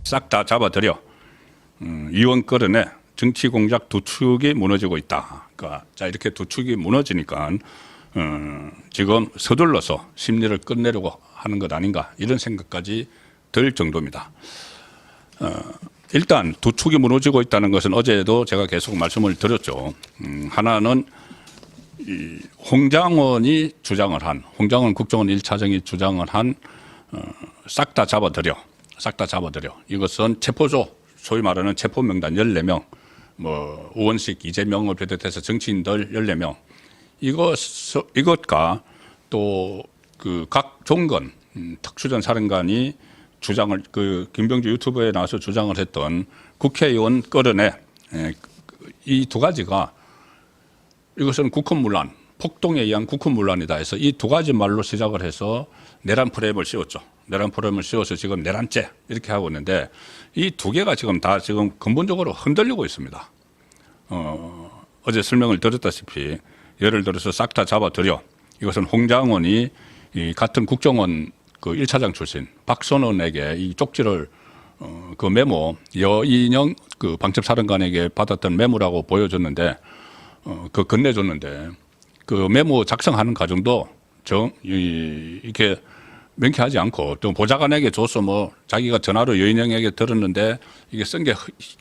싹 다 잡아들여 이원 끌어내 정치 공작 두 축이 무너지고 있다. 그러니까 자 이렇게 두 축이 무너지니까 지금 서둘러서 심리를 끝내려고 하는 것 아닌가 이런 생각까지 들 정도입니다. 일단 두 축이 무너지고 있다는 것은 어제도 제가 계속 말씀을 드렸죠. 하나는 이 홍장원이 주장을 한 홍장원 국정원 1차장이 주장을 한 싹 다 잡아들여 이것은 체포조 소위 말하는 체포 명단 14명 뭐 우원식 이재명을 비롯해서 정치인들 14명 이것과 또 그 각 종건 특수전 사령관이 주장을 그 김병주 유튜브에 나와서 주장을 했던 국회의원 끌어내 이 두 가지가 이것은 국헌문란 폭동에 의한 국헌문란이다 해서 이 두 가지 말로 시작을 해서 내란 프레임을 씌웠죠. 내란 프레임을 씌워서 지금 내란죄 이렇게 하고 있는데 이 두 개가 지금 다 지금 근본적으로 흔들리고 있습니다. 어제 설명을 드렸다시피 예를 들어서 싹 다 잡아들여 이것은 홍장원이 이 같은 국정원 그 1차장 출신 박선원에게 이 쪽지를 그 메모 여인영 그 방첩사령관에게 받았던 메모라고 보여줬는데 그 건네줬는데 그 메모 작성하는 과정도 이렇게 명쾌하지 않고 또 보좌관에게 줘서 뭐 자기가 전화로 여인영에게 들었는데 이게 쓴 게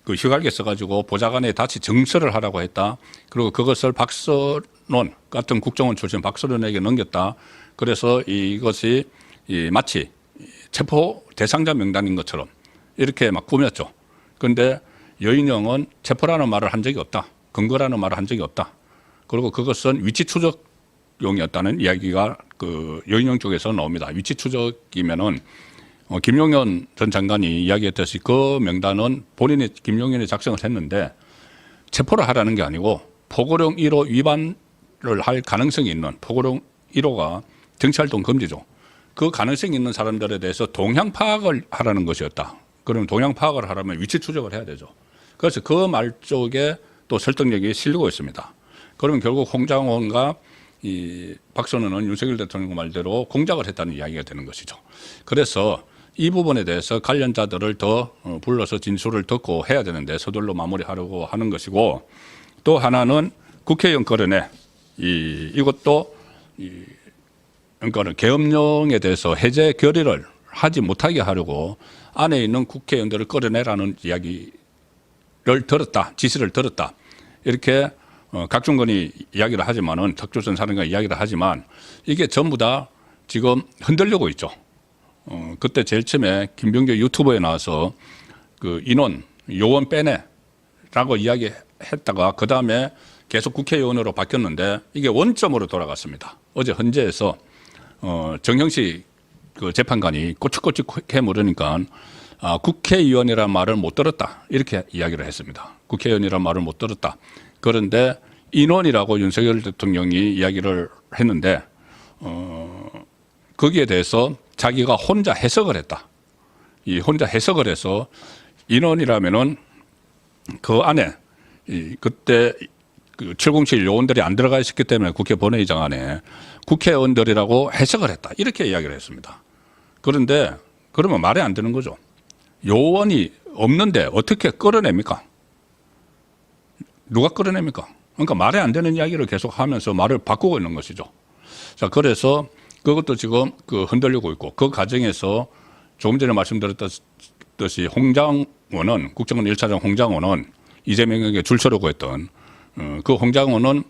그 휘갈게 써가지고 보좌관에 다시 정서를 하라고 했다. 그리고 그것을 박선원 같은 국정원 출신 박선원에게 넘겼다. 그래서 이것이 마치 체포 대상자 명단인 것처럼 이렇게 막 꾸몄죠. 그런데 여인영은 체포라는 말을 한 적이 없다. 근거라는 말을 한 적이 없다. 그리고 그것은 위치 추적용이었다는 이야기가 그 여인영 쪽에서 나옵니다. 위치 추적이면은 김용현 전 장관이 이야기했듯이 그 명단은 본인이 김용현이 작성을 했는데 체포를 하라는 게 아니고 포고령 1호 위반을 할 가능성이 있는 포고령 1호가 정치활동 금지죠. 그 가능성이 있는 사람들에 대해서 동향 파악을 하라는 것이었다. 그러면 동향 파악을 하려면 위치 추적을 해야 되죠. 그래서 그 말 쪽에 또 설득력이 실리고 있습니다. 그러면 결국 홍장원과 이 박선원은 윤석열 대통령 말대로 공작을 했다는 이야기가 되는 것이죠. 그래서 이 부분에 대해서 관련자들을 더 불러서 진술을 듣고 해야 되는데 서둘러 마무리하려고 하는 것이고 또 하나는 국회의원 끌어내 이것도 그러니까 계엄령에 대해서 해제 결의를 하지 못하게 하려고 안에 있는 국회의원들을 끌어내라는 이야기를 들었다. 지시를 들었다. 이렇게 각종건이 이야기를 하지만은 특조선 사령관 이야기를 하지만 이게 전부 다 지금 흔들리고 있죠. 그때 제일 처음에 김병주 유튜브에 나와서 그 인원 요원 빼내라고 이야기했다가 그 다음에 계속 국회의원으로 바뀌었는데 이게 원점으로 돌아갔습니다. 어제 헌재에서 정형식 그 재판관이 꼬치꼬치해 물으니까 국회의원이라는 말을 못 들었다 이렇게 이야기를 했습니다. 국회의원이라는 말을 못 들었다. 그런데 인원이라고 윤석열 대통령이 이야기를 했는데 거기에 대해서 자기가 혼자 해석을 했다. 이 혼자 해석을 해서 인원이라면은 그 안에 그때 그 707 요원들이 안 들어가 있었기 때문에 국회 본회의장 안에 국회의원들이라고 해석을 했다. 이렇게 이야기를 했습니다. 그런데 그러면 말이 안 되는 거죠. 요원이 없는데 어떻게 끌어냅니까? 누가 끌어냅니까? 그러니까 말이 안 되는 이야기를 계속 하면서 말을 바꾸고 있는 것이죠. 자, 그래서 그것도 지금 그 흔들리고 있고 그 과정에서 조금 전에 말씀드렸듯이 홍장원은 국정원 1차장 홍장원은 이재명에게 줄 서려고 했던 그 홍장원은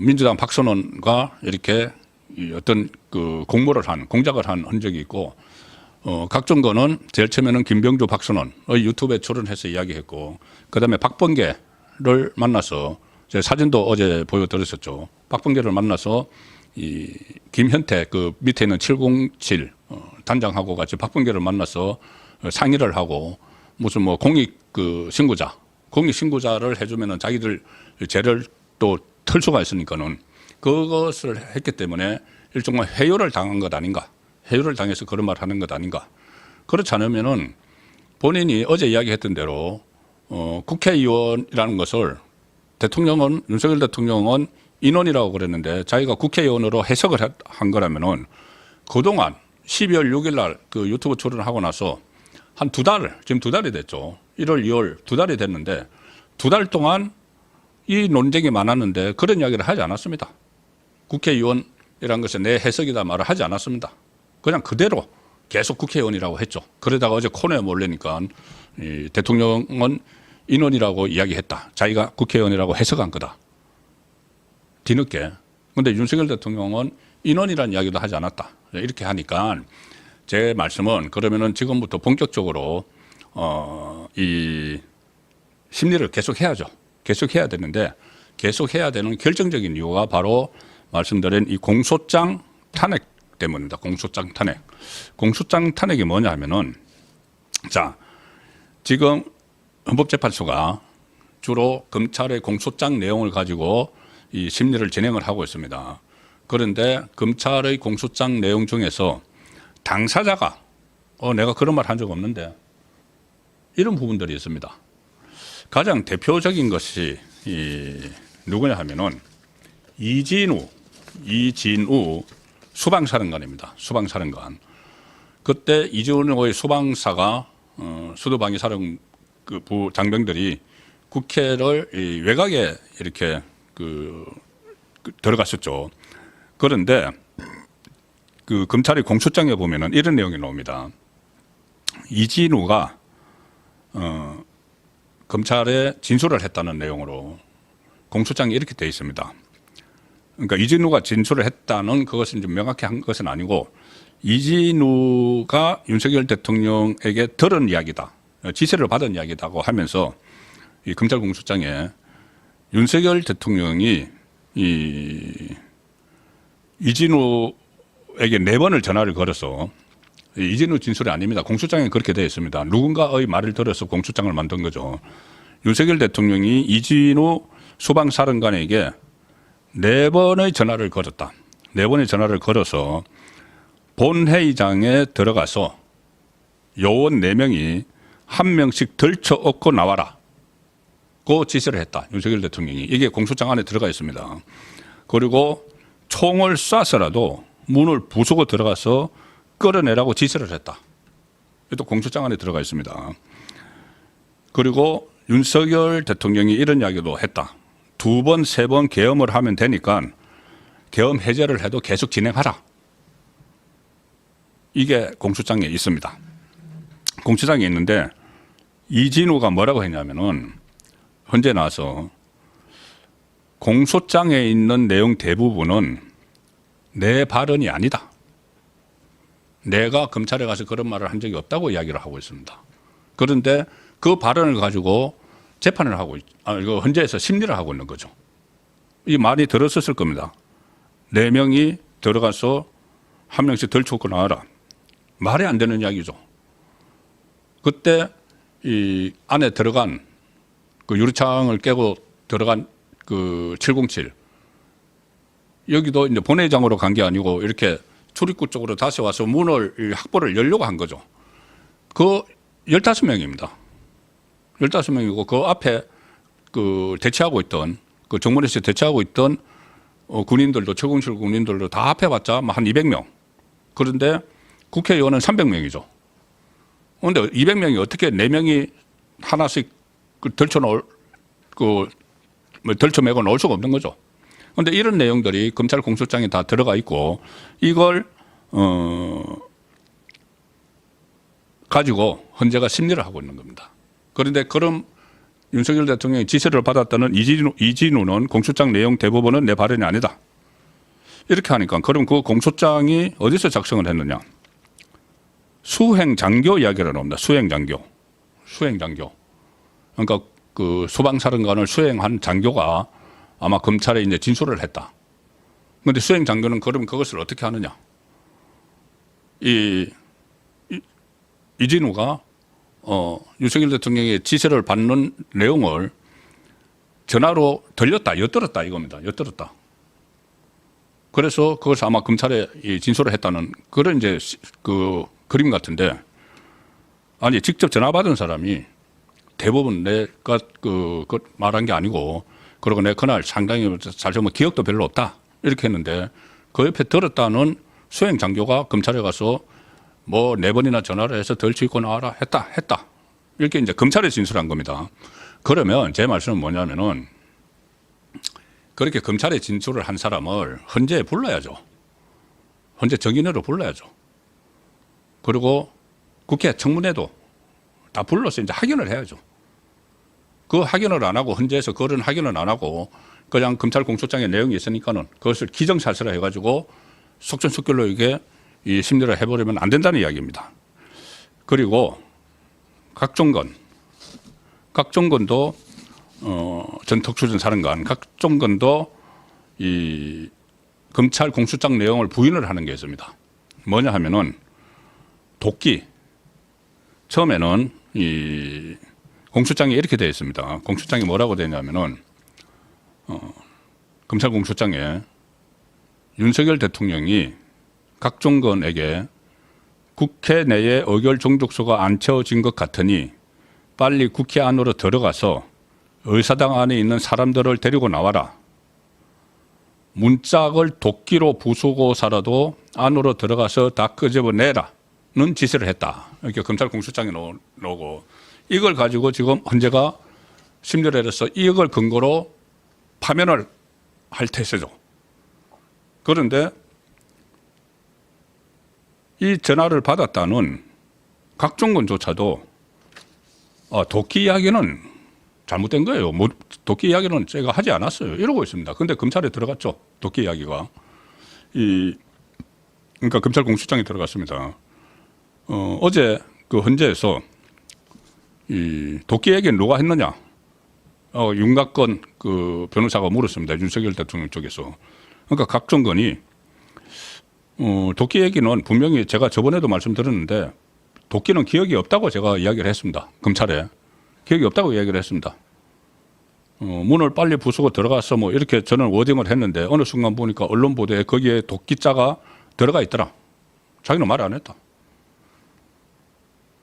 민주당 박선원과 이렇게 어떤 그 공작을 한 흔적이 있고 각종 거는 제일 처음에는 김병주 박선원의 유튜브에 출연해서 이야기했고 그다음에 박범계를 만나서 제 사진도 어제 보여드렸었죠. 박범계를 만나서 이 김현태 그 밑에 있는 707 단장하고 같이 박범계를 만나서 상의를 하고 무슨 뭐 공익 신고자를 해주면은 자기들 죄를 또 털 수가 있으니까는 그것을 했기 때문에 일종의 회유를 당한 것 아닌가? 회유를 당해서 그런 말 하는 것 아닌가? 그렇지 않으면은 본인이 어제 이야기했던 대로 국회의원이라는 것을 대통령은 윤석열 대통령은 인원이라고 그랬는데 자기가 국회의원으로 해석을 한 거라면은 그동안 12월 6일 날 그 유튜브 출연을 하고 나서 한 두 달, 지금 두 달이 됐죠. 1월, 2월 두 달이 됐는데 두 달 동안 이 논쟁이 많았는데 그런 이야기를 하지 않았습니다. 국회의원이라는 것은 내 해석이다 말을 하지 않았습니다. 그냥 그대로 계속 국회의원이라고 했죠. 그러다가 어제 코너에 몰리니까 이 대통령은 인원이라고 이야기했다. 자기가 국회의원이라고 해석한 거다. 뒤늦게. 그런데 윤석열 대통령은 인원이라는 이야기도 하지 않았다. 이렇게 하니까 제 말씀은 그러면은 지금부터 본격적으로 이 심리를 계속 해야죠. 계속 해야 되는데 계속 해야 되는 결정적인 이유가 바로 말씀드린 이 공소장 탄핵 때문입니다. 공소장 탄핵. 공소장 탄핵이 뭐냐 하면은 자, 지금 헌법재판소가 주로 검찰의 공소장 내용을 가지고 이 심리를 진행을 하고 있습니다. 그런데 검찰의 공소장 내용 중에서 당사자가 내가 그런 말 한 적 없는데 이런 부분들이 있습니다. 가장 대표적인 것이 누구냐 하면은 이진우 수방사령관입니다. 수방사령관. 그때 이진우의 수방사가 수도방위사령부 장병들이 국회를 외곽에 이렇게 들어갔었죠. 그런데 그 검찰의 공소장에 보면은 이런 내용이 나옵니다. 이진우가 검찰에 진술을 했다는 내용으로 공소장이 이렇게 되어 있습니다. 그러니까 이진우가 진술을 했다는 그것은 좀 명확히 한 것은 아니고 이진우가 윤석열 대통령에게 들은 이야기다. 지시를 받은 이야기다고 하면서 이 검찰 공소장에 윤석열 대통령이 이진우에게 4번을 전화를 걸어서 이진우 진술이 아닙니다. 공소장에 그렇게 되어 있습니다. 누군가의 말을 들어서 공소장을 만든 거죠. 윤석열 대통령이 이진우 수방사령관에게 4번의 전화를 걸었다. 4번의 전화를 걸어서 본회의장에 들어가서 요원 4명이 한 명씩 들쳐업고 나와라. 고 지시를 했다. 윤석열 대통령이. 이게 공소장 안에 들어가 있습니다. 그리고 총을 쏴서라도 문을 부수고 들어가서 끌어내라고 지시를 했다. 이것도 공소장 안에 들어가 있습니다. 그리고 윤석열 대통령이 이런 이야기도 했다. 2번, 3번 계엄을 하면 되니까 계엄 해제를 해도 계속 진행하라. 이게 공소장에 있습니다. 공소장에 있는데 이진우가 뭐라고 했냐면은 현재 나와서 공소장에 있는 내용 대부분은 내 발언이 아니다. 내가 검찰에 가서 그런 말을 한 적이 없다고 이야기를 하고 있습니다. 그런데 그 발언을 가지고 재판을 하고 이거 헌재에서 심리를 하고 있는 거죠. 이 많이 들었었을 겁니다. 4명이 들어가서 한 명씩 들쳐오고 나와라. 말이 안 되는 이야기죠. 그때 이 안에 들어간 그 유리창을 깨고 들어간 그 707 여기도 이제 본회의장으로 간 게 아니고 이렇게 출입구 쪽으로 다시 와서 문을 확보를 열려고 한 거죠. 그 15명입니다. 15명이고 그 앞에 그 대치하고 있던 그 정문에서 대치하고 있던 군인들도 최공실 군인들도 다 앞에 봤자 한 200명. 그런데 국회의원은 300명이죠. 그런데 200명이 어떻게 4명이 하나씩 들쳐놓을 들쳐매고 넣을 수가 없는 거죠. 그런데 이런 내용들이 검찰 공소장에 다 들어가 있고 이걸 가지고 헌재가 심리를 하고 있는 겁니다. 그런데 그럼 윤석열 대통령이 지시를 받았다는 이진우는 공소장 내용 대부분은 내 발언이 아니다. 이렇게 하니까 그럼 그 공소장이 어디서 작성을 했느냐. 수행장교 이야기가 나옵니다. 수행장교. 그러니까 그 소방사령관을 수행한 장교가 아마 검찰에 이제 진술을 했다. 그런데 수행장교는 그럼 그것을 어떻게 하느냐. 이진우가 윤석열 대통령의 지시를 받는 내용을 전화로 엿들었다 이겁니다. 엿들었다. 그래서 그것을 아마 검찰에 진술을 했다는 그런 이제 그 그림 같은데 아니 직접 전화 받은 사람이 대부분 내가 그 말한 게 아니고 그리고 내가 그날 상당히 사실 뭐 기억도 별로 없다 이렇게 했는데 그 옆에 들었다는 수행 장교가 검찰에 가서 뭐 4번이나 전화를 해서 덜 고 나와라 했다. 이렇게 이제 검찰에 진술한 겁니다. 그러면 제 말씀은 뭐냐면은 그렇게 검찰에 진술을 한 사람을 헌재에 불러야죠. 헌재 정인으로 불러야죠. 그리고 국회 청문회도 다 불러서 이제 확인을 해야죠. 그 확인을 안 하고 헌재에서 그런 확인을 안 하고 그냥 검찰 공소장에 내용이 있으니까는 그것을 기정사실화 해가지고 속전속결로 이게 이 심리를 해버리면 안 된다는 이야기입니다. 그리고 각종건도 전 특수전 사령관 각종건도 이 검찰 공소장 내용을 부인을 하는 게 있습니다. 뭐냐 하면은 도끼 처음에는 이 공소장에 이렇게 되어 있습니다. 공소장이 뭐라고 되냐면은 검찰 공소장에 윤석열 대통령이 각종건에게 국회 내에 의결 종족소가 안 채워진 것 같으니 빨리 국회 안으로 들어가서 의사당 안에 있는 사람들을 데리고 나와라. 문짝을 도끼로 부수고서라도 안으로 들어가서 다 끄집어내라는 지시를 했다. 이렇게 검찰 공소장에 나오고 이걸 가지고 지금 헌재가 심리를 해서 이걸 근거로 파면을 할 태세죠. 그런데 이 전화를 받았다는 각종건조차도 도끼 이야기는 잘못된 거예요. 도끼 이야기는 제가 하지 않았어요. 이러고 있습니다. 그런데 검찰에 들어갔죠. 도끼 이야기가. 그러니까 검찰 공소장에 들어갔습니다. 어제 그 헌재에서 이 도끼 얘기는 누가 했느냐? 윤곽건 그 변호사가 물었습니다. 윤석열 대통령 쪽에서. 그러니까 각종건이 도끼 얘기는 분명히 제가 저번에도 말씀드렸는데 도끼는 기억이 없다고 제가 이야기를 했습니다. 검찰에. 기억이 없다고 이야기를 했습니다. 문을 빨리 부수고 들어가서 뭐 이렇게 저는 워딩을 했는데 어느 순간 보니까 언론 보도에 거기에 도끼자가 들어가 있더라. 자기는 말 안 했다.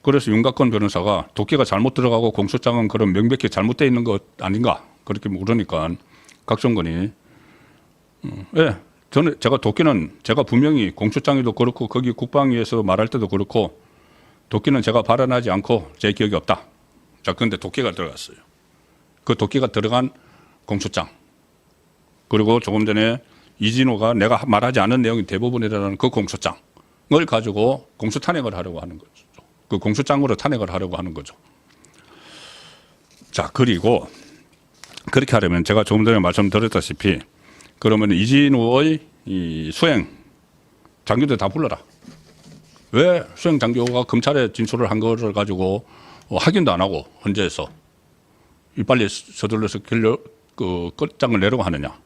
그래서 윤곽건 변호사가 도끼가 잘못 들어가고 공소장은 그런 명백히 잘못되어 있는 것 아닌가 그렇게 물으니까 각종건이 예, 제가 도끼는 제가 분명히 공소장에도 그렇고 거기 국방위에서 말할 때도 그렇고 도끼는 제가 발언하지 않고 제 기억이 없다. 자, 그런데 도끼가 들어갔어요. 그 도끼가 들어간 공소장. 그리고 조금 전에 이진호가 내가 말하지 않은 내용이 대부분이라는 그 공소장을 가지고 공소 탄핵을 하려고 하는 거죠. 그 공소장으로 탄핵을 하려고 하는 거죠. 자, 그리고 그렇게 하려면 제가 조금 전에 말씀드렸다시피 그러면 이진호의 이 수행 장교들 다 불러라. 왜 수행 장교가 검찰에 진술을 한 거를 가지고 확인도 안 하고 헌재에서 빨리 서둘러서 그 끝장을 내려고 하느냐.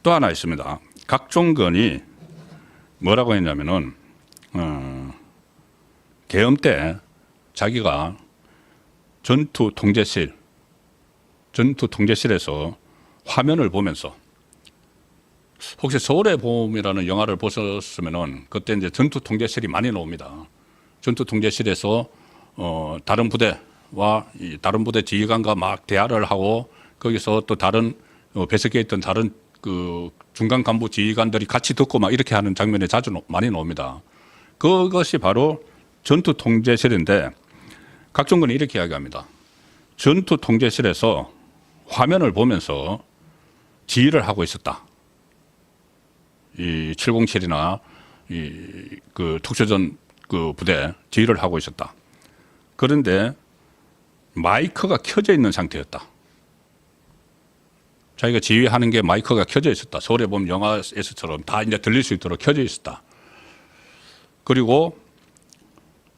또 하나 있습니다. 각종건이 뭐라고 했냐면은 계엄 때 자기가 전투 통제실에서 화면을 보면서 혹시 서울의 봄이라는 영화를 보셨으면은 그때 이제 전투 통제실이 많이 나옵니다. 전투 통제실에서 다른 부대와 다른 부대 지휘관과 막 대화를 하고 거기서 또 다른 배석해 있던 다른 그 중간 간부 지휘관들이 같이 듣고 막 이렇게 하는 장면이 자주 많이 나옵니다. 그것이 바로 전투 통제실인데 각종건이 이렇게 이야기합니다. 전투 통제실에서 화면을 보면서 지휘를 하고 있었다. 이 707이나 그 특수전 그 부대 지휘를 하고 있었다. 그런데 마이크가 켜져 있는 상태였다. 자기가 지휘하는 게 마이크가 켜져 있었다. 서울에 보면 영화에서처럼 다 이제 들릴 수 있도록 켜져 있었다. 그리고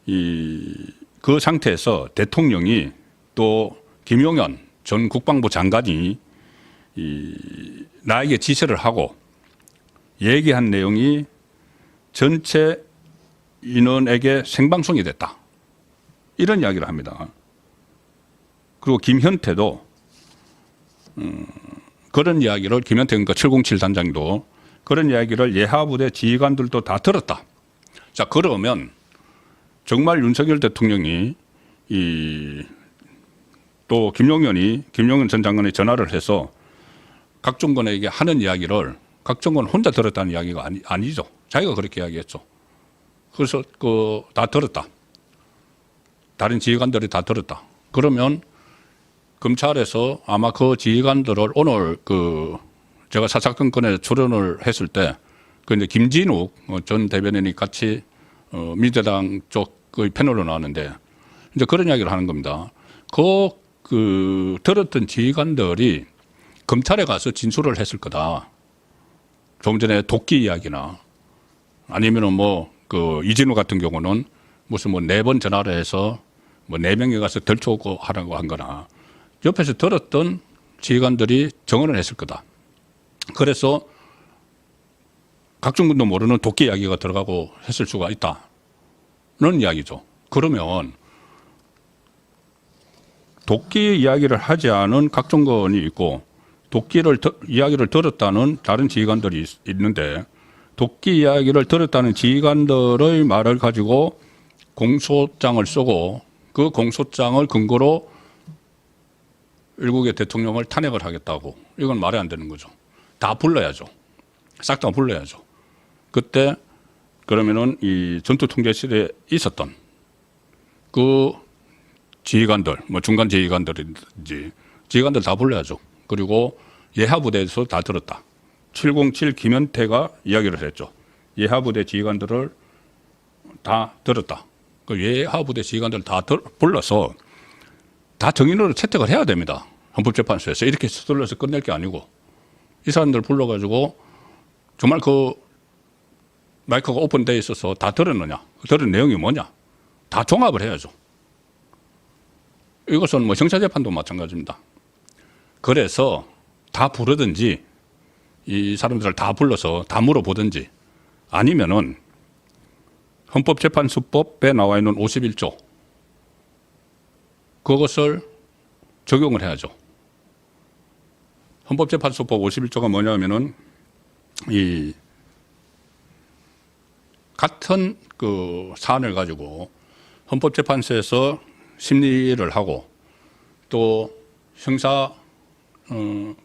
그 상태에서 대통령이 또 김용현 전 국방부 장관이 나에게 지시를 하고 얘기한 내용이 전체 인원에게 생방송이 됐다. 이런 이야기를 합니다. 그리고 김현태도 그런 이야기를 김현태 그러니까 707 단장도 그런 이야기를 예하부대 지휘관들도 다 들었다. 자, 그러면 정말 윤석열 대통령이 또 김용현 전 장관이 전화를 해서 각종건에게 하는 이야기를 각종건 혼자 들었다는 이야기가 아니죠. 자기가 그렇게 이야기했죠. 그래서 그 다 들었다. 다른 지휘관들이 다 들었다. 그러면 검찰에서 아마 그 지휘관들을 오늘 그 제가 사사건건에 출연을 했을 때 그 이제 김진욱 전 대변인이 같이 민주당 쪽의 패널로 나왔는데 이제 그런 이야기를 하는 겁니다. 그 들었던 지휘관들이 검찰에 가서 진술을 했을 거다. 좀 전에 도끼 이야기나 아니면은 뭐 그 이진우 같은 경우는 무슨 뭐 4번 전화를 해서 뭐 4명이 가서 들춰오고 하라고 한 거나 옆에서 들었던 지휘관들이 증언을 했을 거다. 그래서 각종군도 모르는 도끼 이야기가 들어가고 했을 수가 있다는 이야기죠. 그러면 도끼 이야기를 하지 않은 각종건이 있고 이야기를 들었다는 다른 지휘관들이 있는데 도끼 이야기를 들었다는 지휘관들의 말을 가지고 공소장을 쓰고 그 공소장을 근거로 일국의 대통령을 탄핵을 하겠다고 이건 말이 안 되는 거죠. 다 불러야죠. 싹 다 불러야죠. 그때 그러면은 이 전투통제실에 있었던 그 지휘관들, 뭐 중간 지휘관들인지 지휘관들 다 불러야죠. 그리고 예하부대에서 다 들었다. 707 김현태가 이야기를 했죠. 예하부대 지휘관들을 다 들었다. 그 예하부대 지휘관들 다 불러서 다 정인으로 채택을 해야 됩니다. 헌법재판소에서 이렇게 서둘러서 끝낼 게 아니고 이 사람들 불러가지고 정말 그 마이크가 오픈되어 있어서 다 들었느냐, 들은 내용이 뭐냐, 다 종합을 해야죠. 이것은 뭐 형사재판도 마찬가지입니다. 그래서 다 부르든지 이 사람들을 다 불러서 다 물어보든지 아니면은 헌법재판소법에 나와 있는 51조 그것을 적용을 해야죠. 헌법재판소법 51조가 뭐냐면은 이 같은 그 사안을 가지고 헌법재판소에서 심리를 하고 또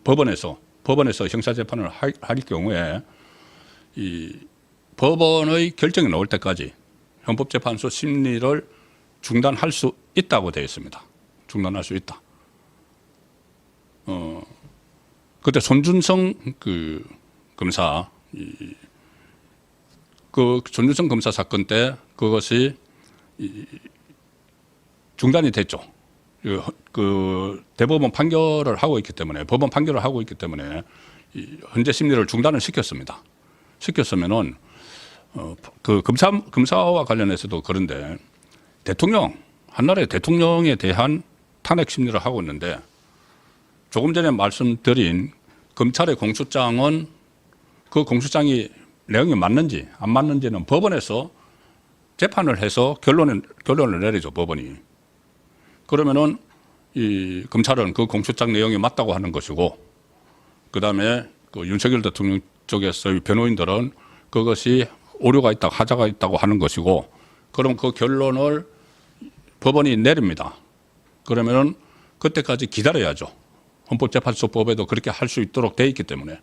법원에서 형사재판을 할 경우에 이 법원의 결정이 나올 때까지 헌법재판소 심리를 중단할 수 있다고 되어 있습니다. 중단할 수 있다. 그때 손준성 그 검사 그 손준성 검사 사건 때 그것이 중단이 됐죠. 그 대법원 판결을 하고 있기 때문에 법원 판결을 하고 있기 때문에 헌재 심리를 중단을 시켰습니다. 시켰으면은 그 검사와 관련해서도 그런데 한나라의 대통령에 대한 탄핵 심리를 하고 있는데 조금 전에 말씀드린 검찰의 공소장은 그 공소장이 내용이 맞는지 안 맞는지는 법원에서 재판을 해서 결론을 내리죠, 법원이. 그러면은 이 검찰은 그 공소장 내용이 맞다고 하는 것이고, 그 다음에 그 윤석열 대통령 쪽에서의 변호인들은 그것이 오류가 있다, 하자가 있다고 하는 것이고, 그럼 그 결론을 법원이 내립니다. 그러면은 그때까지 기다려야죠. 헌법재판소법에도 그렇게 할 수 있도록 돼 있기 때문에.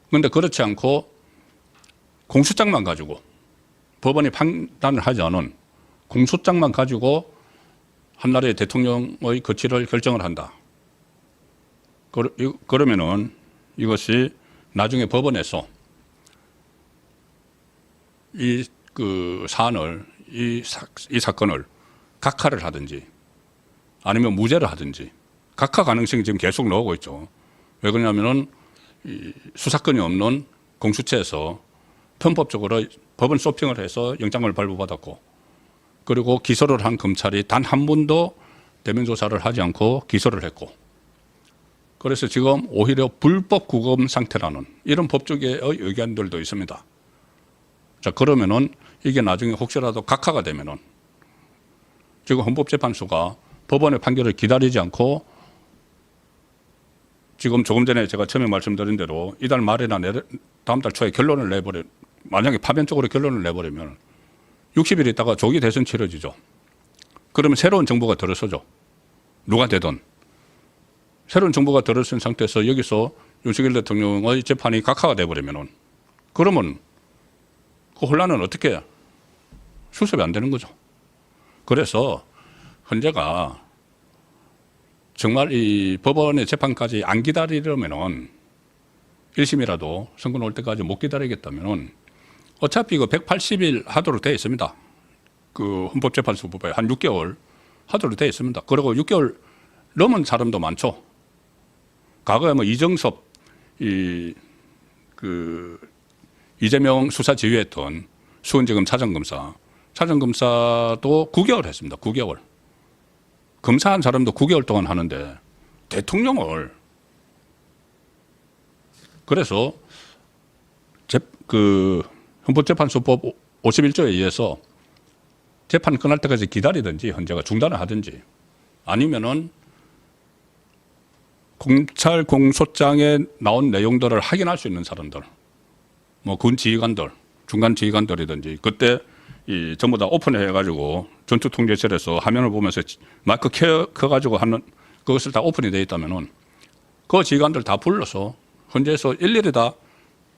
그런데 그렇지 않고 공소장만 가지고 법원이 판단을 하지 않은 공소장만 가지고 한나라의 대통령의 거취를 결정을 한다. 그러면은 이것이 나중에 법원에서 이 사건을 각하를 하든지 아니면 무죄를 하든지 각하 가능성이 지금 계속 나오고 있죠. 왜 그러냐면은 이 수사권이 없는 공수처에서 편법적으로 법원 쇼핑을 해서 영장을 발부받았고, 그리고 기소를 한 검찰이 단 한 번도 대면 조사를 하지 않고 기소를 했고, 그래서 지금 오히려 불법 구금 상태라는 이런 법조계의 의견들도 있습니다. 자, 그러면은 이게 나중에 혹시라도 각하가 되면은 지금 헌법재판소가 법원의 판결을 기다리지 않고 지금 조금 전에 제가 처음에 말씀드린 대로 이달 말이나 다음 달 초에 결론을 만약에 파면적으로 결론을 내버리면 60일 있다가 조기 대선 치러지죠. 그러면 새로운 정부가 들어서죠. 누가 되든. 새로운 정부가 들어선 상태에서 여기서 윤석열 대통령의 재판이 각하가 돼버리면은 그러면 그 혼란은 어떻게 수습이 안 되는 거죠. 그래서 헌재가 정말 이 법원의 재판까지 안 기다리려면은 1심이라도 선고 나올 때까지 못 기다리겠다면은 어차피 그 180일 하도록 되어 있습니다. 그 헌법재판소법에 한 6개월 하도록 되어 있습니다. 그리고 6개월 넘은 사람도 많죠. 과거에 뭐 이정섭 이재명 수사 지휘했던 수원지검 차장검사도 9개월 했습니다. 9개월. 검사한 사람도 9개월 동안 하는데 대통령을 그래서 헌법재판소법 51조에 의해서 재판 끝날 때까지 기다리든지 헌재가 중단을 하든지 아니면은 검찰 공소장에 나온 내용들을 확인할 수 있는 사람들, 뭐 군 지휘관들, 중간 지휘관들이든지 그때 전부 다 오픈해가지고 전투통제실에서 화면을 보면서 마이크 켜가지고 하는 그것을 다 오픈이 되어 있다면은 그 지휘관들 다 불러서 헌재에서 일일이 다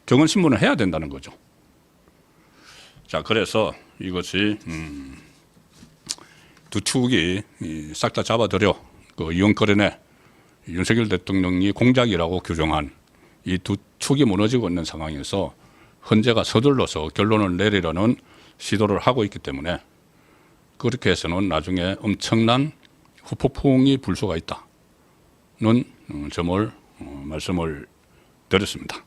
정원 신문을 해야 된다는 거죠. 자, 그래서 이것이 두 축이 싹 다 잡아들여 그 이원거래네 윤석열 대통령이 공작이라고 규정한 이 두 축이 무너지고 있는 상황에서 헌재가 서둘러서 결론을 내리려는 시도를 하고 있기 때문에 그렇게 해서는 나중에 엄청난 후폭풍이 불 수가 있다는 점을 말씀을 드렸습니다.